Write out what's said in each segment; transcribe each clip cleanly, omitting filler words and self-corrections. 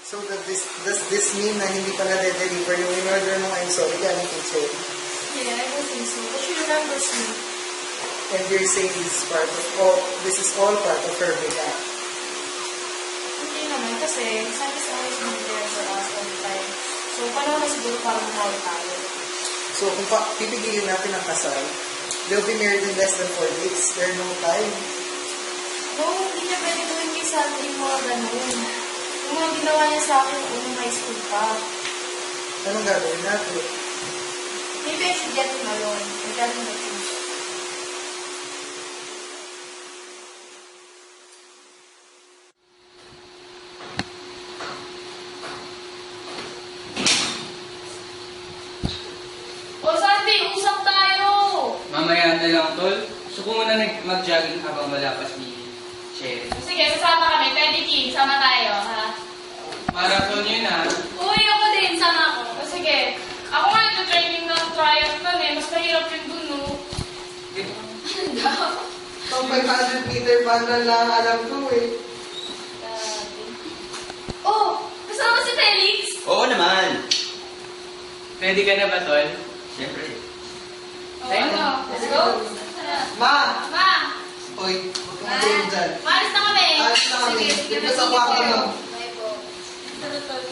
So does this mean na hindi pa na-deliver yung in-order mo ngayon? Sorry, galing kay Cherry. Yeah, I don't think so. But she remembers me. And you're saying this is all part of her makeup. Hindi naman kasi Sam is always been there for us all the time. So, paano na siguro para makawa tayo? So kung pipigilin natin ang kasal, they'll be married in less than 4 weeks. There's no time. No, hindi niya pwede gawin kay Sandy yung mga ganun. Yung mga ginawa niya sa akin unang high school pa. Anong gagawin natin? Maybe I should get him alone and tell him the truth. O Sandy, usap tayo! Mamaya na lang, tol. Gusto ko muna mag-jogging habang malapas ni Cherry. Sige, sasama kami. Pwede, Kim. Sama tayo, ha? Marathon yun, ha? Uy, ako din. Sama ako. O sige. Ako nga nag-training ng triathlon eh. Mas mahirap yun dun, no? Pang 500 meter pan lang alam ko eh. Oh, kasama si Felix? Oo naman. Ready ka na ba, tol? Siyempre. Oh, ano? Let's go. Ma! Ma! Oy, huwag kang game dyan. Maalis na kami. Alis na kami. Sige, sige. Dito sa kwarto mo. Bye po. Tol.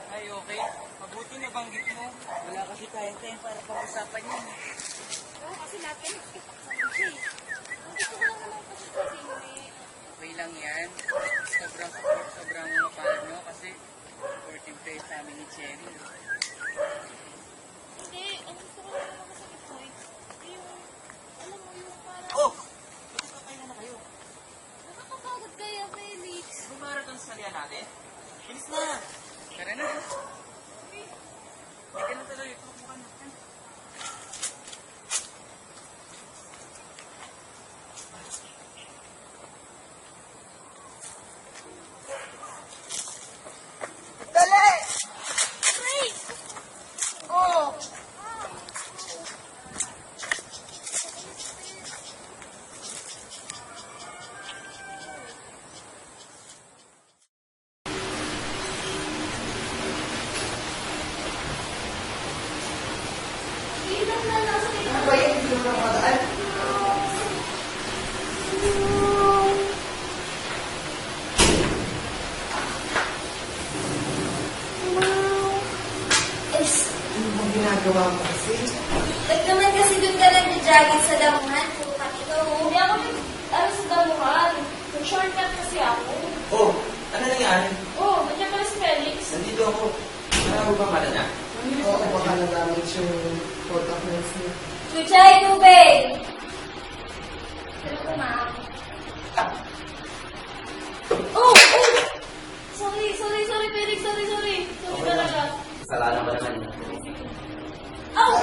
Ay, okay. Mabuti nabanggit mo. Wala kasi tayong time para pag-usapan yun. Oo, kasi natin, sabi siya eh. Gusto ko lang naman kasi Okay lang yan. Sobrang mapalad mo kasi supportive kayo sa amin ni Cherry. Hindi, ang gusto ko lang naman kasi ito eh. Yung, alam mo, yung parang... Oh! Bakit kakain na kayo? Nakakapagod kaya, Felix. Marathon sa liyan natin? Bilis na! Tara na! Hindi ka na tuloy. Tutukan natin. Dali! Wait! Oh! Ilan na lang sa Ano ba yan? Hindi mo na makadaan? Ano bang ginagawa mo kasi? Ba't naman kasi doon ka nag-jogging sa damuhan? Pupat ikaw. Hindi ako nag-alas sa damuhan. Nag-shortcut kasi ako. Oh, ano nangyari? Oh, nandiyan pala si Felix. Nandito ako. Marami ba mata na? Oo, baka na-damage yung contact lens niya. Chuchay, tubig! Pero ko, ma'am. Oh! Sorry, Felix. Sorry talaga. Kasalanan ko naman. Oh!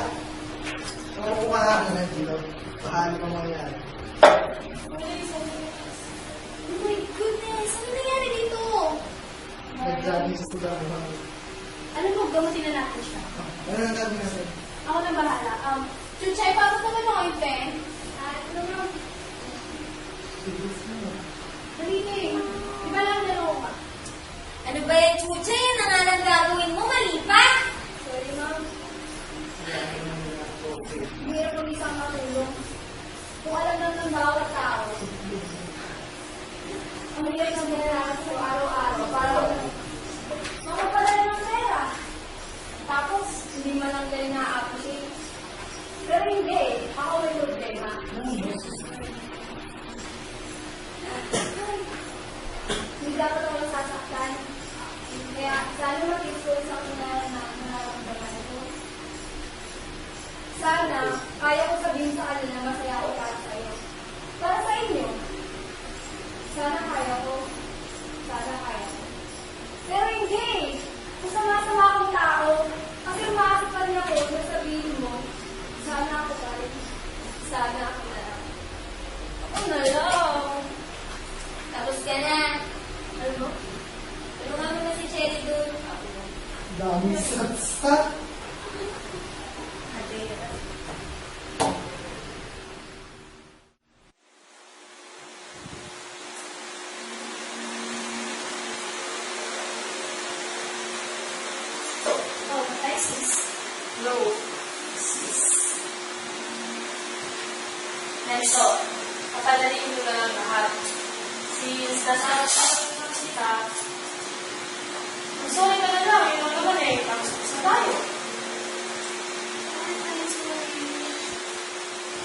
Ano kung marami na dito? Paano ka mangyayari? Oh my goodness! Ano nangyari dito? Nag-jogging siya sa dami. Alam mo, gamutin na natin siya. Ano nang gagawin natin? Ako na bahala. Chuchay, paano naman ako yung pen? Ano na? Dali na eh. Di ba lang dalawa ka? Ano ba yan, Chuchay? Ano nga lang gagawin mo? Mali pa? Sorry, ma'am. Mahirap kung isang matulong. Kung alam lang ng bawat tao. Ang hirap ng ginagawa ko araw-araw para makapadala ng pera. Tapos, hindi man lang kayo na-appreciate. Pero hindi eh. Sana, kaya ko sabihin sa kanila na masaya ako para sa'yo. Para sa inyo. Sana kaya ko. Sana kaya ko. Pero hindi. Masama-sama akong tao. Kasi umaasa pa rin ako na sabihin mo, sana ako pa rin. Sana ako na lang. Ako na lang. Tapos ka na. Alam mo? Tulungan mo na si Cherry doon. Ako na. Dami saksak. Ate, oh, matay sis. No. Nelso, papadaliin mo na lang lahat. Since nasa kita, sorry ka na lang, yun lang naman eh. Tapos na tayo.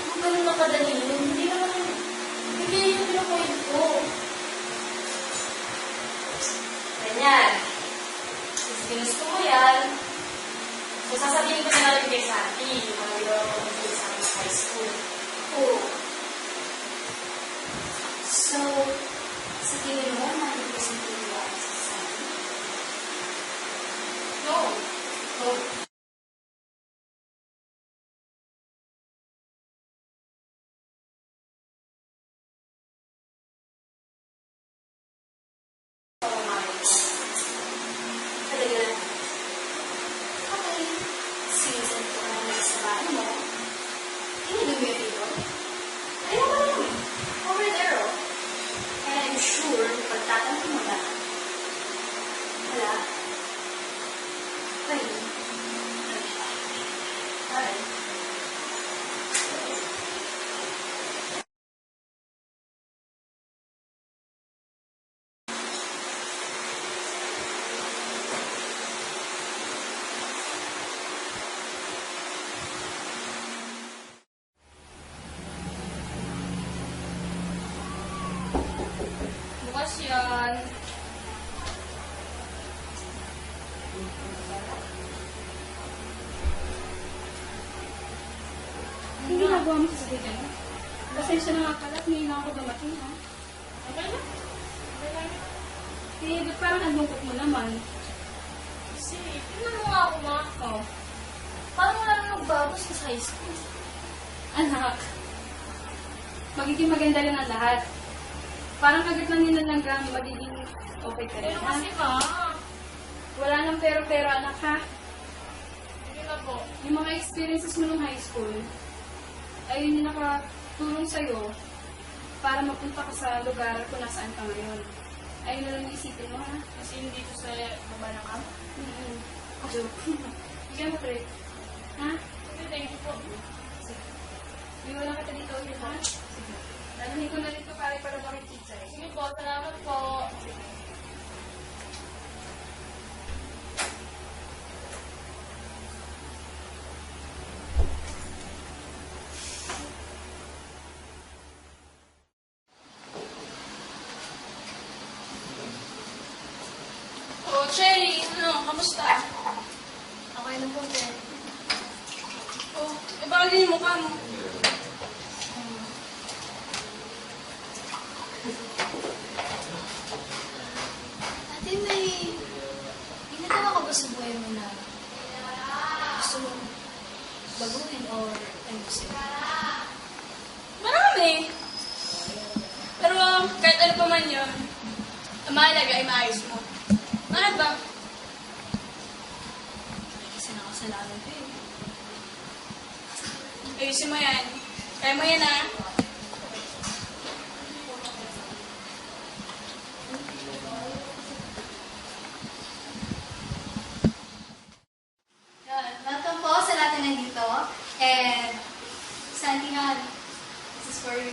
Kung ganun na kadali yun, hindi naman, hindi yung pinapoint ko. Ganyan. Since ginusto mo yan, so sasabihin ko na lang kay Santi, yung mga ginawa ko ng sa amin sa high school. Oh. So, sa tingin mo, mag-represent ko yung society? No. No. Talaga lang. Okay. Season ko na naman sa bahay mo. Hindi mo yung dito. Ayaw ko lang. Over there, oh. And I'm sure, pagtatanong mo na, wala. Pwede. Alright. Bukas yan. Ang ginagawa mo sa sarili mo? Pasensya na nga pala at ngayon ako dumating, ha? Okay na? Okay lang. Eh, ba't parang ang lungkot mo naman? Kasi, tingnan mo nga ako mga ko. Parang wala nang nagbago sa high school. Anak, magiging maganda rin ang lahat. Parang agad lang yun lang hanggang magiging okay ka rin, Pero ha? kasi ma, Wala nang pero-pero, anak, ha? hindi na po. Yung mga experiences mo nung high school, ay yun yung nakatulong sa'yo para mapunta ka sa lugar kung nasaan ka ngayon. Ayun na lang yung isipin mo, ha? Kasi hindi ko sa baba ng camp. Joke. Bigyan mo, Trey. Ha? Okay, thank you po. Sige. Iwalan kita dito ulit, ha? Sige. Lalahin ko na rin ito para bakit pizza, eh. Sige po, salamat po. Oh, Cherry, ano, kamusta? Okay na po, Ted. Oh, ibagay yung mukha mo. Ate, may ginagawa ka ba sa buhay mo na gusto mo baguhin or ayusin? Marami. Pero kahit ano pa man yun, ang mahalaga ay maayos mo. Bakit ba? Kasi nakasalanan ko eh. Ayusin mo yan. Kaya mo yan ah. Yun. Welcome po sa lahat na nandito. And, Sandy Han, this is for you.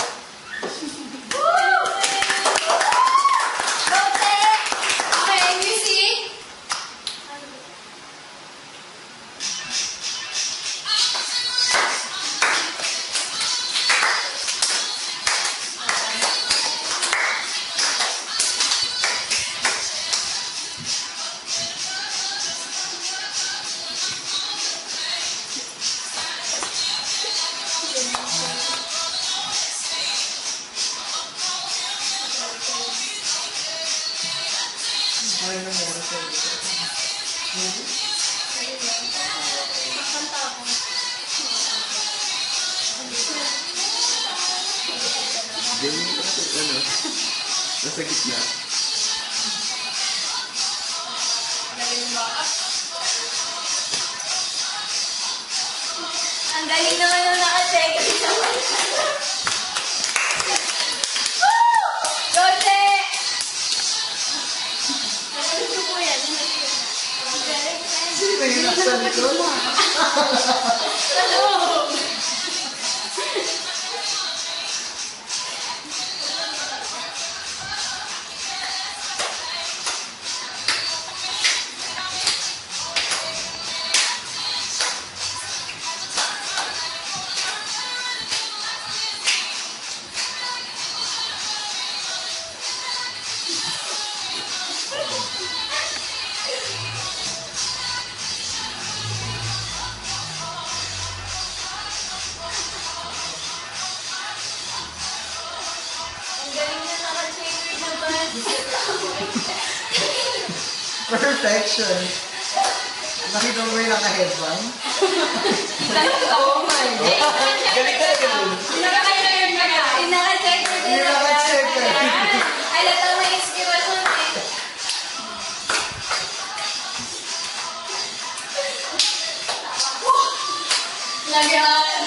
Woo! Go, Te! Okay, music! Ganyan kasi, ano, nasa gitna. Ang galing naman nung naka-check. Gote! Ano po yan? Ang galing. Sino yung nasa likod? Ang galing na naka-check naman. Perfection. Nakita mo yung naka-headband? Galing ka yun. Naka-check na din. Naka-check na. Ay, latang may inspirasyon eh. Lagyan.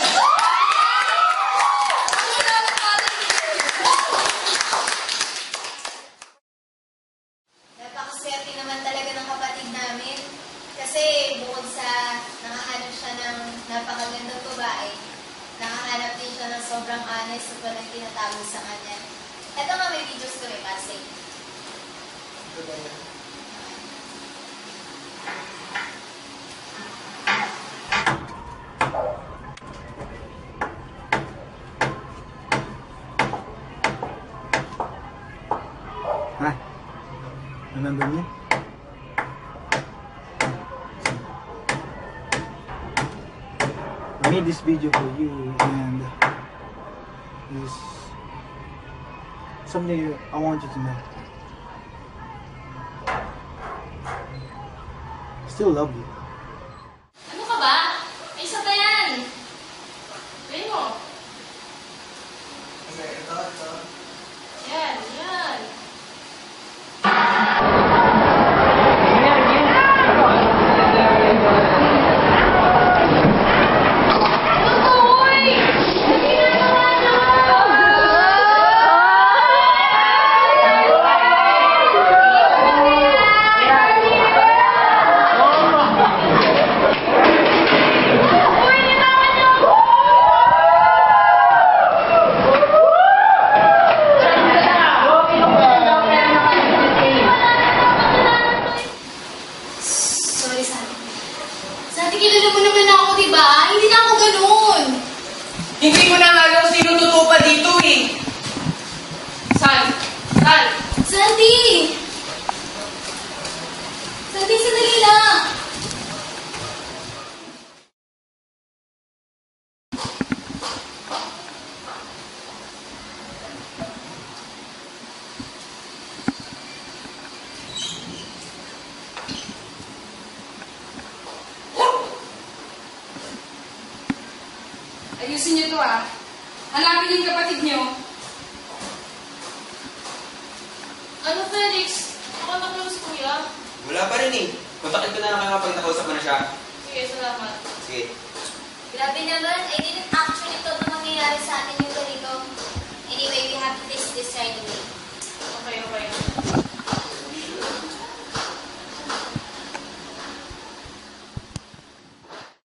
Napakaswerte naman talaga ng kapatid namin. Kasi bukod sa nakahanap siya ng napakagandang babae, nakahanap din siya ng sobrang honest at walang tinatago sa kanya. Ito nga may videos ko rin kasi. Ha? Nandun niya? I made this video for you and it's something I want you to know. I still love you. Ano ka ba? Ay, isa pa yan. Gawin mo. Kasi ito. Yan, yan. Sorry, Santi. Santi, kilala mo naman ako, di ba? Hindi na ako ganun. Hindi mo na nga alam sino totoo pa dito eh. San? San? Santi! Santi, sandali lang. Ayusin niyo to ah. Hanapin yung kapatid niyo. Ano, Felix? Ako na close, kuya. Wala pa rin eh. Kontakin ko na lang kapag nakausap mo na siya. Sige, salamat. Sige. Grabe naman, I didn't actually thought na mangyayari sa atin yung ganito.